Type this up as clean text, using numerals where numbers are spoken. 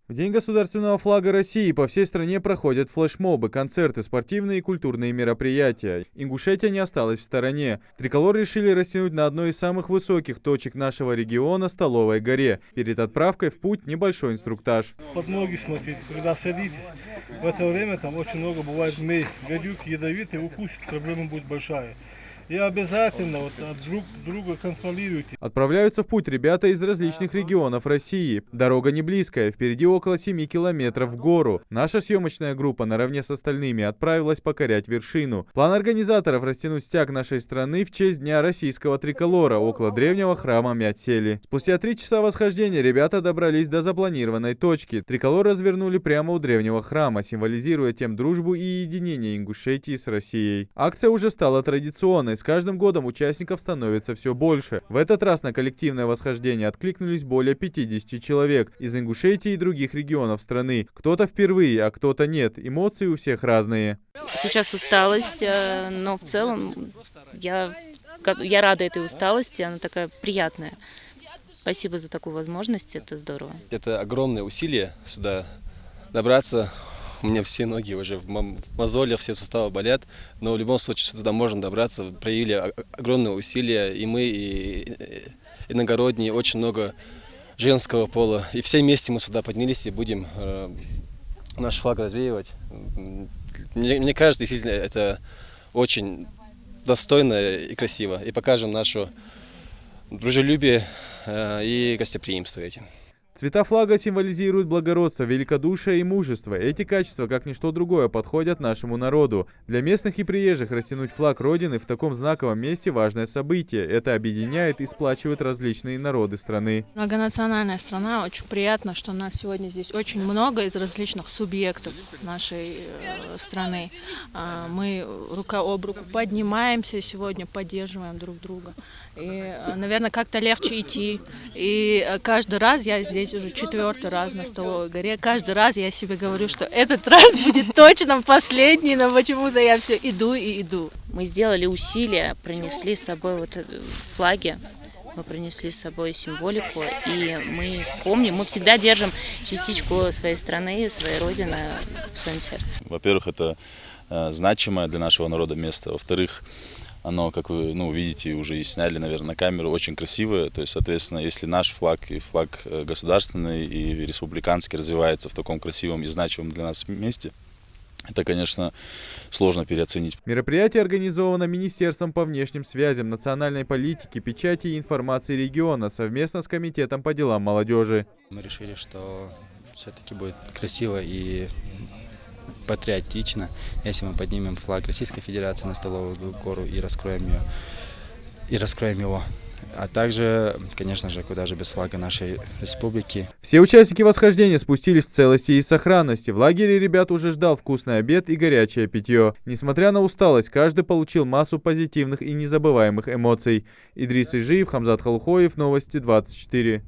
В День государственного флага России по всей стране проходят флешмобы, концерты, спортивные и культурные мероприятия. Ингушетия не осталась в стороне. Триколор решили растянуть на одной из самых высоких точек нашего региона – Столовой горе. Перед отправкой в путь небольшой инструктаж. Под ноги смотрите, когда садитесь. В это время там очень много бывает змей, гадюк ядовитый, укусит, проблема будет большая. И обязательно друг друга контролируйте. Отправляются в путь ребята из различных регионов России. Дорога не близкая, впереди около 7 километров в гору. Наша съемочная группа наравне с остальными отправилась покорять вершину. План организаторов – растянуть стяг нашей страны в честь Дня российского триколора около древнего храма Мядсели. Спустя 3 часа восхождения ребята добрались до запланированной точки. Триколор развернули прямо у древнего храма, символизируя тем дружбу и единение Ингушетии с Россией. Акция уже стала традиционной. С каждым годом участников становится все больше. В этот раз на коллективное восхождение откликнулись более 50 человек из Ингушетии и других регионов страны. Кто-то впервые, а кто-то нет. Эмоции у всех разные. Сейчас усталость, но в целом я рада этой усталости, она такая приятная. Спасибо за такую возможность, это здорово. Это огромное усилие сюда добраться. У меня все ноги уже в мозолях, все суставы болят, но в любом случае сюда можно добраться. Проявили огромные усилия, и мы, и иногородние, очень много женского пола. И все вместе мы сюда поднялись и будем наш флаг развеивать. Мне кажется, действительно, это очень достойно и красиво. И покажем наше дружелюбие и гостеприимство этим. Цвета флага символизируют благородство, великодушие и мужество. Эти качества, как ничто другое, подходят нашему народу. Для местных и приезжих растянуть флаг Родины в таком знаковом месте – важное событие. Это объединяет и сплачивает различные народы страны. Многонациональная страна. Очень приятно, что нас сегодня здесь очень много из различных субъектов нашей страны. Мы рука об руку поднимаемся сегодня, поддерживаем друг друга. И, наверное, как-то легче идти. И каждый раз я здесь уже 4-й раз на Столовой горе. Каждый раз я себе говорю, что этот раз будет точно последний, но почему-то я все иду и иду. Мы сделали усилия, принесли с собой флаги, мы принесли с собой символику, и мы помним, мы всегда держим частичку своей страны, своей родины в своем сердце. Во-первых, это значимое для нашего народа место. Во-вторых, оно, как вы видите, уже и сняли, наверное, на камеру, очень красивое. То есть, соответственно, если наш флаг и флаг государственный и республиканский развивается в таком красивом и значимом для нас месте, это, конечно, сложно переоценить. Мероприятие организовано Министерством по внешним связям, национальной политике, печати и информации региона совместно с Комитетом по делам молодежи. Мы решили, что все-таки будет красиво и патриотично, если мы поднимем флаг Российской Федерации на Столовую гору и раскроем его. А также, конечно же, куда же без флага нашей республики. Все участники восхождения спустились в целости и сохранности. В лагере ребят уже ждал вкусный обед и горячее питье. Несмотря на усталость, каждый получил массу позитивных и незабываемых эмоций. Идрис Ижиев, Хамзат Халхоев, Новости 24.